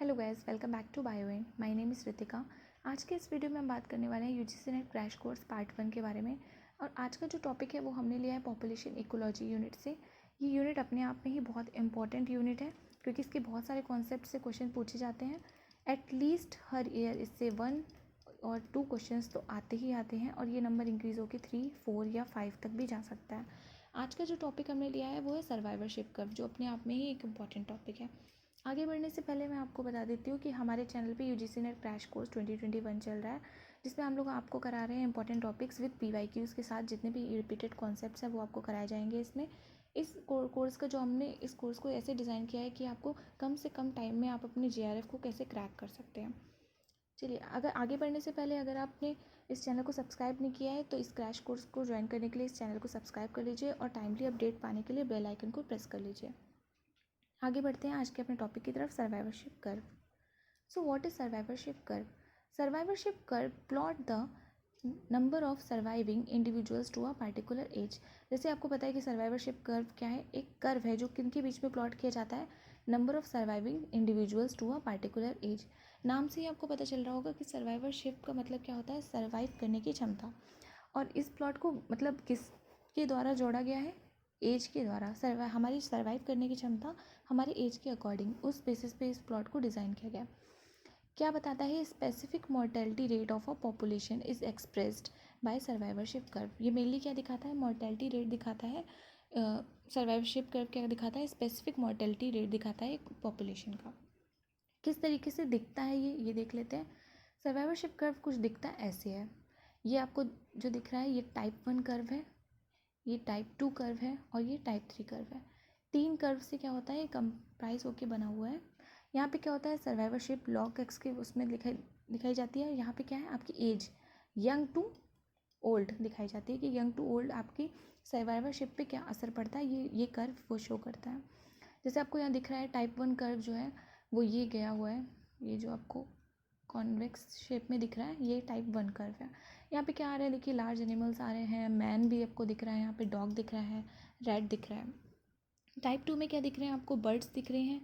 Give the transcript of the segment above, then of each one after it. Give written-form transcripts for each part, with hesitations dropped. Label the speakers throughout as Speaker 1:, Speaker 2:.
Speaker 1: Hello guys, welcome back to BioIn. My name is Ritika. आज के इस वीडियो में हम बात करने वाले हैं UGC net crash course part 1 के बारे में। और आज का जो टॉपिक है वो हमने लिया है पॉपुलेशन इकोलॉजी यूनिट से। ये यूनिट अपने आप में ही बहुत इंपॉर्टेंट यूनिट है क्योंकि इसके बहुत सारे कॉन्सेप्ट से क्वेश्चन पूछे जाते हैं। एटलीस्ट हर ईयर इससे 1 और 2 क्वेश्चंस तो आते ही आते हैं और ये नंबर इंक्रीज़ होकर 3, 4 या 5 तक भी जा सकता है। आज का जो टॉपिक हमने लिया है वो है सर्वाइवरशिप कर्व, जो अपने आप में ही एक इम्पॉर्टेंट टॉपिक है। आगे बढ़ने से पहले मैं आपको बता देती हूँ कि हमारे चैनल पे यूजीसी नेट क्रैश कोर्स 2021 चल रहा है, जिसमें हम लोग आपको करा रहे हैं इंपॉर्टेंट टॉपिक्स विद पीवाईक्यूज़ के साथ। जितने भी रिपीटेड कॉन्सेप्ट्स हैं वो आपको कराए जाएंगे इसमें। इस कोर्स का जो हमने इस कोर्स को ऐसे डिज़ाइन किया है कि आपको कम से कम टाइम में आप अपने जेआरएफ को कैसे क्रैक कर सकते हैं। चलिए, अगर आगे बढ़ने से पहले अगर आपने इस चैनल को सब्सक्राइब नहीं किया है तो इस क्रैश कोर्स को ज्वाइन करने के लिए इस चैनल को सब्सक्राइब कर लीजिए और टाइमली अपडेट पाने के लिए बेल आइकन को प्रेस कर लीजिए। आगे बढ़ते हैं आज के अपने टॉपिक की तरफ, survivorship curve. So what is survivorship curve? Survivorship curve plot the number of surviving individuals to a particular age. जैसे आपको पता है कि सर्वाइवरशिप कर्व क्या है, एक कर्व है जो किन के बीच में प्लॉट किया जाता है, number of surviving individuals to a particular age. नाम से ही आपको पता चल रहा होगा कि सर्वाइवरशिप का मतलब क्या होता है, सर्वाइव करने की क्षमता। और इस प्लॉट को मतलब किसके द्वारा जोड़ा गया है, एज के द्वारा। हमारी सर्वाइव करने की क्षमता हमारे एज के अकॉर्डिंग उस बेसिस पे इस प्लॉट को डिज़ाइन किया गया। क्या बताता है, specific mortality rate of a population is expressed by survivorship curve. ये मेनली क्या दिखाता है, मोर्टेलिटी रेट दिखाता है। सर्वाइवरशिप कर्व क्या दिखाता है, स्पेसिफिक मोर्टेलिटी रेट दिखाता है एक पॉपुलेशन का। किस तरीके से दिखता है ये देख लेते हैं। सर्वाइवरशिप कर्व कुछ दिखता ऐसे है। ये आपको जो दिख रहा है ये टाइप 1 कर्व है, ये टाइप 2 कर्व है और ये टाइप 3 कर्व है। 3 कर्व से क्या होता है, कंप्राइज होके बना हुआ है। यहाँ पे क्या होता है, सर्वाइवरशिप लॉग एक्स के उसमें दिखाई जाती है। यहाँ पे क्या है, आपकी एज यंग टू ओल्ड दिखाई जाती है कि यंग टू ओल्ड आपकी सर्वाइवरशिप पे क्या असर पड़ता है, ये कर्व वो शो करता है। जैसे आपको यहाँ दिख रहा है टाइप 1 कर्व जो है वो ये गया हुआ है, ये जो आपको कॉन्वेक्स शेप में दिख रहा है ये टाइप 1 कर्व है। यहाँ पे क्या आ रहा है, देखिए लार्ज एनिमल्स आ रहे हैं, मैन भी आपको दिख रहा है, यहाँ पे डॉग दिख रहा है, रैट दिख रहा है। टाइप 2 में क्या दिख रहे हैं, आपको बर्ड्स दिख रहे हैं,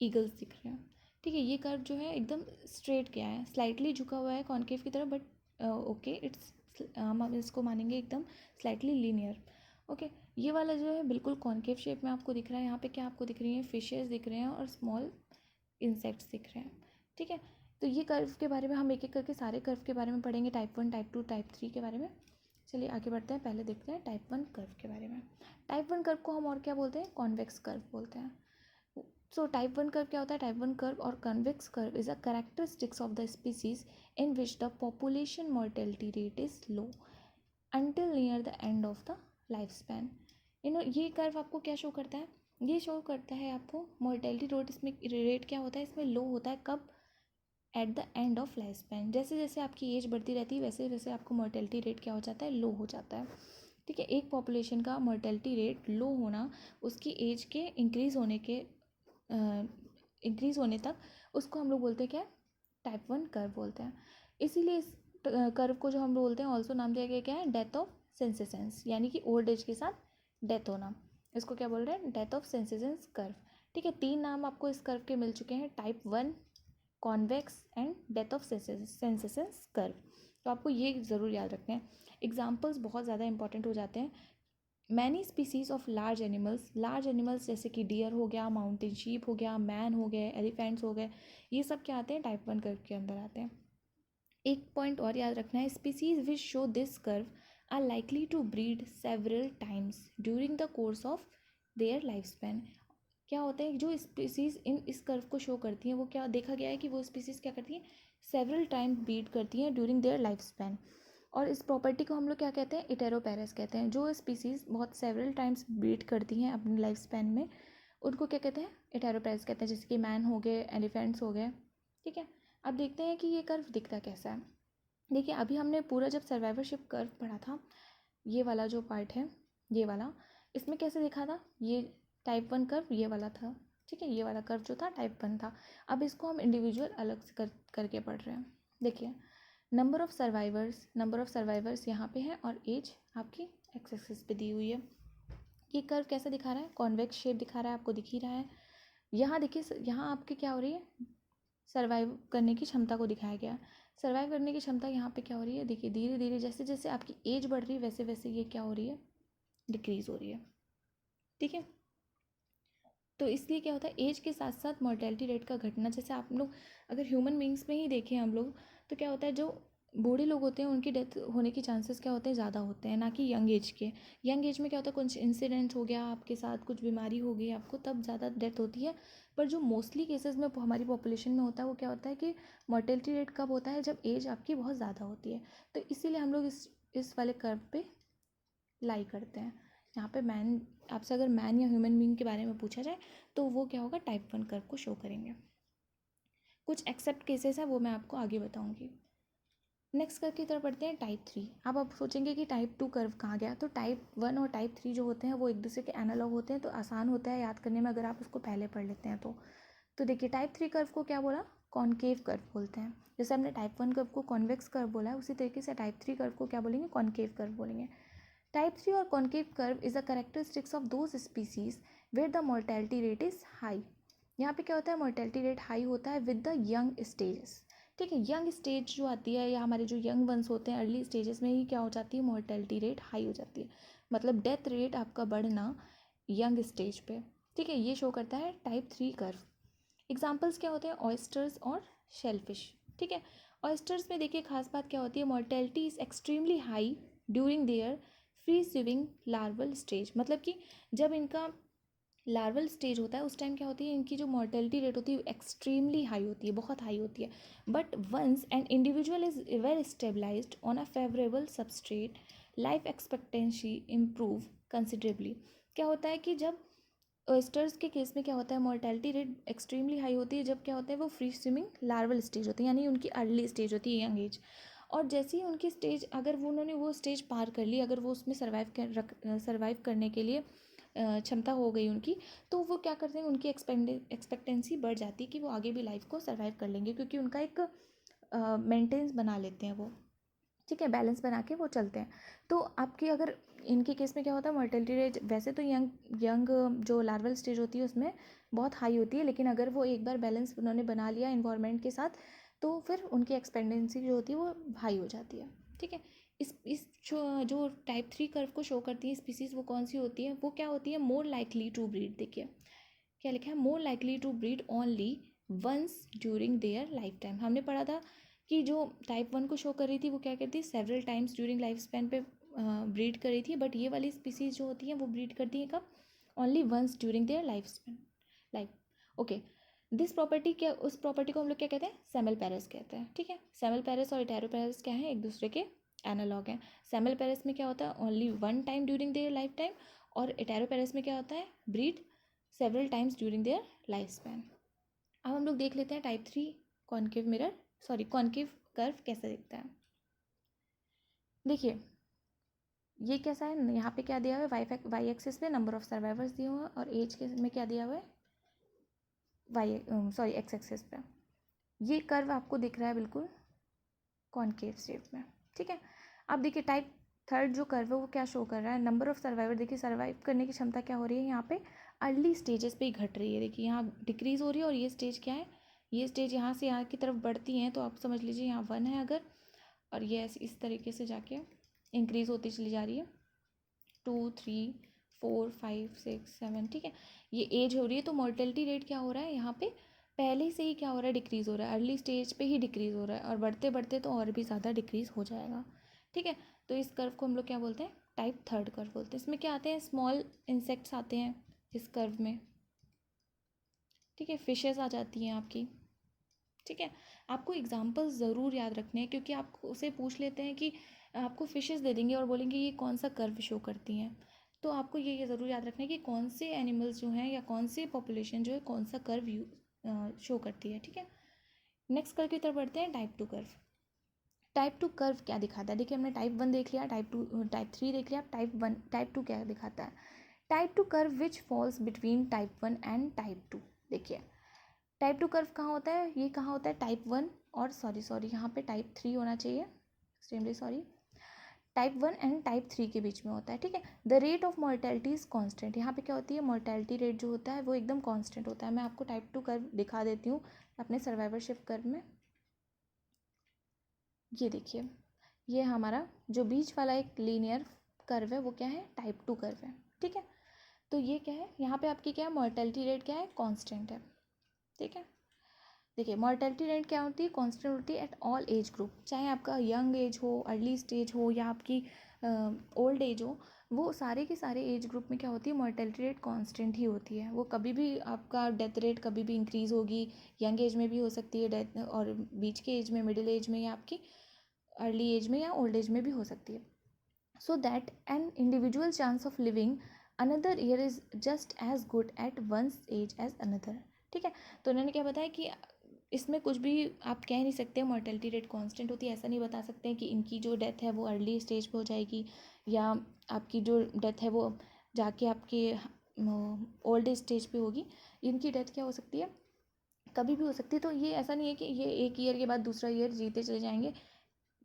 Speaker 1: ईगल्स दिख रहे हैं। ठीक है, ये कर्व जो है एकदम स्ट्रेट गया है, स्लाइटली झुका हुआ है कॉन्केव की तरफ, बट ओके इट्स हम इसको मानेंगे एकदम स्लाइटली लीनियर। ओके, ये वाला जो है बिल्कुल कॉन्केव शेप में आपको दिख रहा है। यहाँ पे क्या आपको दिख रही है, फिशेस दिख रहे हैं और स्मॉल इंसेक्ट्स दिख रहे हैं। ठीक है, तो ये कर्व के बारे में हम एक एक करके सारे कर्व के बारे में पढ़ेंगे, टाइप 1, टाइप 2, टाइप 3 के बारे में। चलिए आगे बढ़ते हैं, पहले देखते हैं टाइप 1 कर्व के बारे में। टाइप 1 कर्व को हम और क्या बोलते हैं, कॉन्वेक्स कर्व बोलते हैं। सो टाइप 1 कर्व क्या होता है, टाइप 1 कर्व और convex curve is a characteristics of the species in which the population mortality rate is low until near the end of the life span. ये curve आपको क्या show करता है, ये शो करता है आपको मोर्टेलिटी रेट, इसमें रेट क्या होता है, इसमें लो होता है कब, at the end of life span. जैसे जैसे आपकी एज बढ़ती रहती है वैसे वैसे आपको मोर्टेलिटी रेट क्या हो जाता है, लो हो जाता है। ठीक है, एक पॉपुलेशन का मोर्टेलिटी रेट लो होना उसकी एज के इंक्रीज़ होने तक उसको हम लोग बोलते हैं क्या, टाइप 1 कर्व बोलते हैं। इसीलिए इस कर्व को जो हम लोग बोलते हैं ऑल्सो नाम दिया गया क्या है, डेथ ऑफ सेंसेसेंस, यानी कि ओल्ड एज के साथ डेथ होना। इसको क्या बोल रहे हैं, डेथ ऑफ सेंसेसेंस कर्व। ठीक है, 3 नाम आपको इस कर्व के मिल चुके हैं, type 1, convex and death of senescence curve. तो आपको ये ज़रूर याद रखना है, एग्जाम्पल्स बहुत ज़्यादा इंपॉर्टेंट हो जाते हैं। Many species of large animals जैसे कि डियर हो गया, माउंटेन शीप हो गया, मैन हो गए, एलिफेंट्स हो गए, ये सब क्या आते हैं, टाइप 1 कर्व के अंदर आते हैं। एक पॉइंट और याद रखना है, species which show this curve are likely to breed several times during the course of their life span. क्या होता है, जो स्पीसीज इस कर्व को शो करती हैं वो क्या देखा गया है कि वो स्पीसीज क्या करती हैं, सेवरल टाइम ब्रीड करती हैं ड्यूरिंग देयर लाइफ स्पैन। और इस प्रॉपर्टी को हम लोग क्या कहते हैं, इटेरोपेरस कहते हैं। जो स्पीसीज बहुत सेवरल टाइम्स ब्रीड करती हैं अपनी लाइफ स्पैन में उनको क्या कहते हैं, इटेरोपेरस कहते हैं, जैसे कि मैन हो गए, एलिफेंट्स हो गए। ठीक है, अब देखते हैं कि ये कर्व दिखता कैसा है। देखिए, अभी हमने पूरा जब सर्वाइवरशिप कर्व पढ़ा था, ये वाला जो पार्ट है ये वाला, इसमें कैसे देखा था, ये टाइप 1 कर्व ये वाला था। ठीक है, ये वाला कर्व जो था टाइप 1 था। अब इसको हम इंडिविजुअल अलग से करके पढ़ रहे हैं। देखिए, नंबर ऑफ़ सर्वाइवर्स यहाँ पे है और एज आपकी एक्स एक्सिस पे दी हुई है। ये कर्व कैसा दिखा रहा है, कॉन्वेक्स शेप दिखा रहा है, आपको दिख ही रहा है। यहाँ देखिए, यहाँ आपकी क्या हो रही है, सर्वाइव करने की क्षमता को दिखाया गया। सर्वाइव करने की क्षमता यहाँ पे क्या हो रही है, देखिए धीरे धीरे जैसे जैसे आपकी एज बढ़ रही है वैसे वैसे ये क्या हो रही है, डिक्रीज हो रही है। ठीक है, तो इसलिए क्या होता है, एज के साथ साथ मॉर्टेलिटी रेट का घटना, जैसे आप लोग अगर ह्यूमन बींग्स में ही देखें हम लोग, तो क्या होता है जो बूढ़े लोग होते हैं उनकी डेथ होने के चांसेस क्या होते हैं, ज़्यादा होते हैं, ना कि यंग एज के। यंग एज में क्या होता है, कुछ इंसिडेंट हो गया आपके साथ, कुछ बीमारी हो गई आपको, तब ज़्यादा डेथ होती है। पर जो मोस्टली केसेस में हमारी पॉपुलेशन में होता है वो क्या होता है कि मॉर्टेलिटी रेट कब होता है, जब एज आपकी बहुत ज़्यादा होती है। तो इसीलिए हम लोग इस वाले कर्व पे लाई करते हैं। यहाँ पे मैन, आपसे अगर मैन या ह्यूमन बीइंग के बारे में पूछा जाए तो वो क्या होगा, टाइप 1 कर्व को शो करेंगे। कुछ एक्सेप्ट केसेस हैं वो मैं आपको आगे बताऊंगी। नेक्स्ट कर्व की तरफ बढ़ते हैं, टाइप 3। अब आप सोचेंगे कि टाइप 2 कर्व कहाँ गया, तो टाइप 1 और टाइप 3 जो होते हैं वो एक दूसरे के एनालॉग होते हैं, तो आसान होता है याद करने में अगर आप उसको पहले पढ़ लेते हैं तो देखिए टाइप 3 कर्व को क्या बोला, कॉनकेव कर्व बोलते हैं। जैसे हमने टाइप 1 कर्व को कॉन्वेक्स कर्व बोला है, उसी तरीके से टाइप 3 कर्व को क्या बोलेंगे, कॉनकेव कर्व बोलेंगे। Type 3 or concave curve is a characteristics of those species where the mortality rate is high। यहाँ पे क्या होता है, mortality rate high होता है with the young stages। ठीक है, यंग स्टेज जो आती है या हमारे जो यंग वंस होते हैं अर्ली स्टेजेस में ही क्या हो जाती है, mortality rate हाई हो जाती है। मतलब डेथ रेट आपका बढ़ना यंग स्टेज पे। ठीक है, ये शो करता है टाइप 3 कर्व। एग्जाम्पल्स क्या होते हैं, ऑयस्टर्स और शेलफिश। ठीक है, ऑयस्टर्स में देखिए खास बात क्या होती है, mortality is extremely high during their free swimming larval stage. मतलब कि जब इनका लार्वल स्टेज होता है उस टाइम क्या होती है, इनकी जो मॉर्टेलिटी रेट होती है एक्सट्रीमली हाई होती है, बहुत हाई होती है। But once an individual is well stabilized on a favourable substrate, life expectancy improve considerably. क्या होता है कि जब ऑयस्टर्स के केस में क्या होता है, मॉर्टेलिटी रेट एक्सट्रीमली हाई होती है जब क्या होता है, वो फ्री स्विमिंग लार्वल स्टेज होती है, यानी उनकी अर्ली स्टेज होती है, यंग एज। और जैसे ही उनकी स्टेज, अगर वो उन्होंने वो स्टेज पार कर ली, अगर वो उसमें सर्वाइव करने के लिए क्षमता हो गई उनकी, तो वो क्या करते हैं, उनकी एक्सपेक्टेंसी बढ़ जाती है कि वो आगे भी लाइफ को सर्वाइव कर लेंगे, क्योंकि उनका एक मेंटेनेंस बना लेते हैं वो। ठीक है, बैलेंस बना के वो चलते हैं। तो आपकी अगर इनके केस में क्या होता है, मॉर्टेलिटी रेट वैसे तो यंग जो लार्वल स्टेज होती है उसमें बहुत हाई होती है, लेकिन अगर वो एक बार बैलेंस उन्होंने बना लिया इन्वायरमेंट के साथ, तो फिर उनकी एक्सपेक्टेंसी जो होती है वो हाई हो जाती है। ठीक है, इस जो टाइप 3 कर्व को शो करती है स्पीसीज, वो कौन सी होती है, वो क्या होती है, मोर लाइकली टू ब्रीड। देखिए क्या लिखा है, more likely to breed only once during their lifetime. हमने पढ़ा था कि जो टाइप 1 को शो कर रही थी वो क्या करती है, several times during life span पे ब्रीड कर रही थी, बट ये वाली स्पीसीज जो होती हैं वो ब्रीड करती हैं कब, only once during their life span, life. Okay, this property क्या, उस प्रॉपर्टी को हम लोग क्या कहते हैं, सेमल पेरेस कहते हैं। ठीक है, सेमल पेरेस और इटेरो पेरेस क्या है, एक दूसरे के एनालॉग हैं। सेमल पेरेस में क्या होता है, only one time during their lifetime, और इटेरो पेरेस में क्या होता है, breed several times during their life span. अब हम लोग देख लेते हैं type 3 concave mirror, sorry concave curve कैसा दिखता है। देखिए ये कैसा है, यहाँ पे क्या दिया हुआ है, वाई एक्सिस में नंबर ऑफ सर्वाइवर्स दिए हुए हैं, और एज के में क्या दिया हुआ है, एक्स एक्सिस पे। ये कर्व आपको दिख रहा है बिल्कुल कॉन्केव शेप में। ठीक है, अब देखिए टाइप 3 जो कर्व है वो क्या शो कर रहा है, नंबर ऑफ सर्वाइवर। देखिए सर्वाइव करने की क्षमता क्या हो रही है, यहाँ पे अर्ली स्टेजेस पे ही घट रही है। देखिए यहाँ डिक्रीज हो रही है, और ये स्टेज क्या है, ये स्टेज यहाँ से यहाँ की तरफ बढ़ती हैं, तो आप समझ लीजिए यहाँ 1 है अगर, और ये ऐसे इस तरीके से जाके इंक्रीज होती चली जा रही है, 2 3 4 5 6 7। ठीक है, ये एज हो रही है, तो मोर्टेलिटी रेट क्या हो रहा है यहाँ पे, पहले से ही क्या हो रहा है, डिक्रीज़ हो रहा है, अर्ली स्टेज पे ही डिक्रीज़ हो रहा है, और बढ़ते बढ़ते तो और भी ज़्यादा डिक्रीज़ हो जाएगा। ठीक है, तो इस कर्व को हम लोग क्या बोलते हैं, टाइप 3 कर्व बोलते हैं। इसमें क्या आते हैं, स्मॉल इंसेक्ट्स आते हैं इस कर्व में। ठीक है, फिशेस आ जाती हैं आपकी। ठीक है, आपको एग्जाम्पल्स ज़रूर याद रखने हैं, क्योंकि आपको उसे पूछ लेते हैं कि आपको फिशेस दे देंगे और बोलेंगे ये कौन सा कर्व शो करती हैं, तो आपको ये ज़रूर याद रखना है कि कौन से एनिमल्स जो हैं या कौन से पॉपुलेशन जो है कौन सा कर्व शो करती है। ठीक है, नेक्स्ट कर्व की तरफ बढ़ते हैं, टाइप 2 कर्व। टाइप 2 कर्व क्या दिखाता है, देखिए हमने टाइप 1 देख लिया, टाइप 3 देख लिया, टाइप 2 क्या दिखाता है, type 2 curve which falls between type 1 and type 2। देखिए टाइप 2 कर्व कहाँ होता है, ये कहाँ होता है, टाइप 1 और सॉरी यहाँ पे टाइप 3 होना चाहिए, extremely sorry, type 1 and type 3 के बीच में होता है। ठीक है, the rate of mortality is constant. यहाँ पे क्या होती है, मॉर्टेलिटी रेट जो होता है वो एकदम कांस्टेंट होता है। मैं आपको टाइप 2 कर्व दिखा देती हूँ अपने सर्वाइवरशिप कर्व में। ये देखिए, ये हमारा जो बीच वाला एक लीनियर कर्व है वो क्या है, टाइप 2 कर्व है। ठीक है, तो ये क्या है, यहाँ पे आपकी क्या है, मॉर्टेलिटी रेट क्या है, कांस्टेंट है। ठीक है, देखिए मॉर्टेलिटी रेट क्या होती है, कांस्टेंट होती है एट ऑल एज ग्रुप, चाहे आपका यंग एज हो, अर्ली स्टेज हो या आपकी ओल्ड एज हो, वो सारे के सारे एज ग्रुप में क्या होती है, मॉर्टेलिटी रेट कांस्टेंट ही होती है। वो कभी भी आपका डेथ रेट कभी भी इंक्रीज़ होगी, यंग एज में भी हो सकती है डेथ, और बीच के एज में, मिडिल एज में, या आपकी अर्ली एज में या ओल्ड एज में भी हो सकती है। So that an individual chance of living another year is just as good at once as as another. ठीक है, तो उन्होंने क्या बताया कि इसमें कुछ भी आप कह नहीं सकते मॉर्टेलिटी रेट कांस्टेंट होती है, ऐसा नहीं बता सकते हैं कि इनकी जो डेथ है वो अर्ली स्टेज पे हो जाएगी या आपकी जो डेथ है वो जाके आपके ओल्ड स्टेज पे होगी। इनकी डेथ क्या हो सकती है, कभी भी हो सकती है। तो ये ऐसा नहीं है कि ये एक ईयर के बाद दूसरा ईयर जीते चले जाएंगे,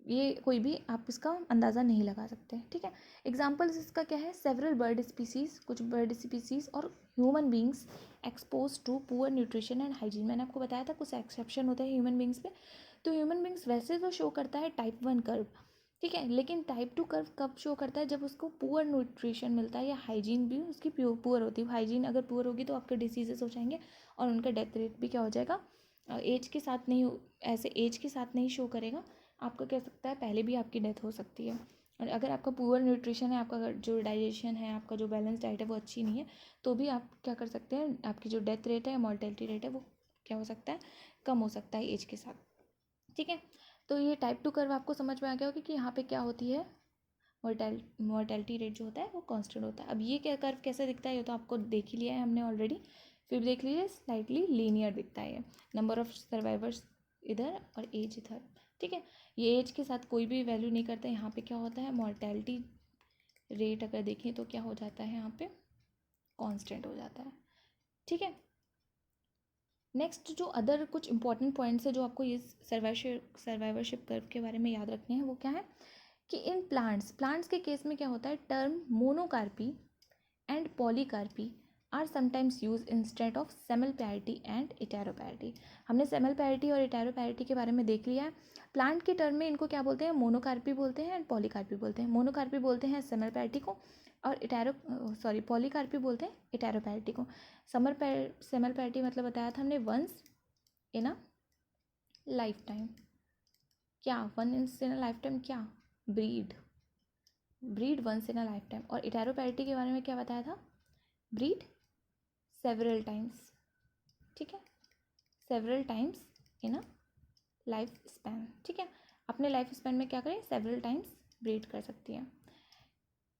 Speaker 1: ये कोई भी आप इसका अंदाज़ा नहीं लगा सकते। ठीक है, एग्जाम्पल्स इसका क्या है, सेवरल बर्ड स्पीसीज, कुछ बर्ड स्पीसीज और human beings expose to poor nutrition and hygiene. मैंने आपको बताया था कुछ एक्सेप्शन होता है ह्यूमन बींग्स पे। तो ह्यूमन बींग्स वैसे तो शो करता है टाइप 1 कर्व, ठीक है, लेकिन टाइप 2 कर्व कब शो करता है, जब उसको पुअर न्यूट्रिशन मिलता है या हाइजीन भी उसकी पुअर होती है। हाइजीन अगर पुअर होगी तो आपके डिसीजेस हो जाएंगे और उनका डेथ रेट भी क्या हो जाएगा, एज के साथ नहीं, ऐसे एज के साथ नहीं शो करेगा, आपका कह सकता है पहले भी आपकी डेथ हो सकती है। और अगर आपका पुअर न्यूट्रिशन है, आपका जो डाइजेशन है, आपका जो बैलेंस डाइट है वो अच्छी नहीं है, तो भी आप क्या कर सकते हैं, आपकी जो डेथ रेट है, मॉर्टेलिटी रेट है, वो क्या हो सकता है, कम हो सकता है एज के साथ। ठीक है, तो ये टाइप 2 कर्व आपको समझ में आ गया होगा कि यहाँ पे क्या होती है, मॉर्टेलिटी रेट जो होता है वो कांस्टेंट होता है। अब ये क्या कर्व कैसे दिखता है, ये तो आपको देख ही लिया है हमने ऑलरेडी, फिर देख लीजिए स्लाइटली लीनियर दिखता है। नंबर ऑफ सर्वाइवर्स इधर और एज इधर। ठीक है, ये एज के साथ कोई भी वैल्यू नहीं करता। यहाँ पे क्या होता है, मॉर्टेलिटी रेट अगर देखें तो क्या हो जाता है, यहाँ पे कांस्टेंट हो जाता है। ठीक है, नेक्स्ट जो अदर कुछ इंपॉर्टेंट पॉइंट्स है जो आपको ये सर्वाइवरशिप कर्व के बारे में याद रखने हैं, वो क्या है कि इन प्लांट्स के केस में क्या होता है, term monocarpy and polycarpy are sometimes use instead of semelparity and iteroparity. हमने सेमल्पैरिटी और इटेरोपैरिटी के बारे में देख लिया है। प्लांट के टर्म में इनको क्या बोलते हैं, मोनोकार्पी बोलते हैं एंड पॉलीकार्पी बोलते हैं। मोनोकार्पी बोलते हैं सेमल्पैरिटी को, और पॉलीकार्पी बोलते हैं इटेरोपैरिटी को। सेमल्पैरिटी मतलब बताया था हमने once in a lifetime, क्या once in a lifetime, क्या breed once in a lifetime. और इटेरोपैरिटी के बारे में क्या बताया था, ब्रीड सेवरल टाइम्स। ठीक है, several times in a life span. ठीक है, अपने लाइफ स्पैन में क्या करें, सेवरल टाइम्स ब्रीड कर सकती है।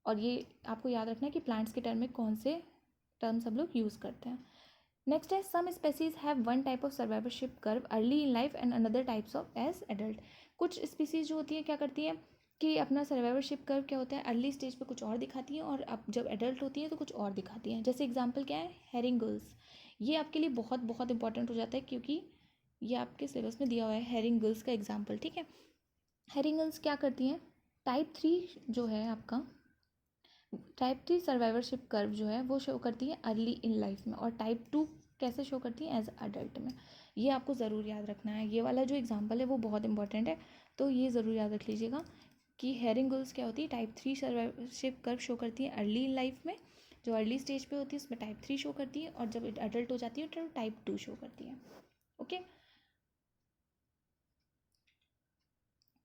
Speaker 1: और ये आपको याद रखना है कि प्लांट्स के टर्म में कौन से टर्म सब लोग यूज़ करते हैं। नेक्स्ट है, some species have one type of survivorship curve early in life and another types of age adult. कुछ स्पीसीज जो होती है क्या करती है कि अपना सर्वाइवरशिप कर्व क्या होता है, अर्ली स्टेज पे कुछ और दिखाती हैं और अब जब एडल्ट होती है तो कुछ और दिखाती हैं। जैसे एग्जांपल क्या है, हेरिंगल्स। ये आपके लिए बहुत बहुत इंपॉर्टेंट हो जाता है क्योंकि ये आपके सिलेबस में दिया हुआ है हेरिंगल्स का एग्जाम्पल। ठीक है, हेरिंगल्स क्या करती हैं, टाइप 3 जो है आपका, टाइप 3 सर्वाइवरशिप कर्व जो है वो शो करती है अर्ली इन लाइफ में, और टाइप 2 कैसे शो करती है, एज अडल्ट में। ये आपको ज़रूर याद रखना है, ये वाला जो एग्जांपल है वो बहुत इंपॉर्टेंट है, तो ये ज़रूर याद रख लीजिएगा कि हेरिंगल्स क्या होती है, टाइप 3 सर्वाइवरशिप कर्व शो करती है अर्ली इन लाइफ में, जो अर्ली स्टेज पे होती है उसमें टाइप 3 शो करती है, और जब अडल्ट हो जाती है तो टाइप 2 शो करती है। ओके,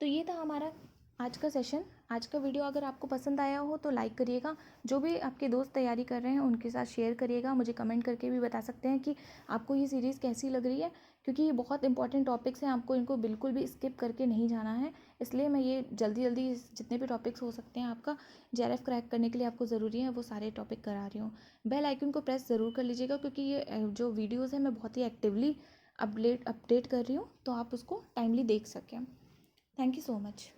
Speaker 1: तो ये था हमारा आज का सेशन। आज का वीडियो अगर आपको पसंद आया हो तो लाइक करिएगा, जो भी आपके दोस्त तैयारी कर रहे हैं उनके साथ शेयर करिएगा। मुझे कमेंट करके भी बता सकते हैं कि आपको ये सीरीज़ कैसी लग रही है, क्योंकि ये बहुत इंपॉर्टेंट टॉपिक्स हैं, आपको इनको बिल्कुल भी स्किप करके नहीं जाना है। इसलिए मैं ये जल्दी जल्दी जितने भी टॉपिक्स हो सकते हैं आपका JRF क्रैक करने के लिए आपको ज़रूरी है वो सारे टॉपिक करा रही हूँ। बेल आइकन को प्रेस ज़रूर कर लीजिएगा, क्योंकि ये जो वीडियोज़ हैं मैं बहुत ही एक्टिवली अपडेट कर रही हूँ, तो आप उसको टाइमली देख सकें। Thank you so much.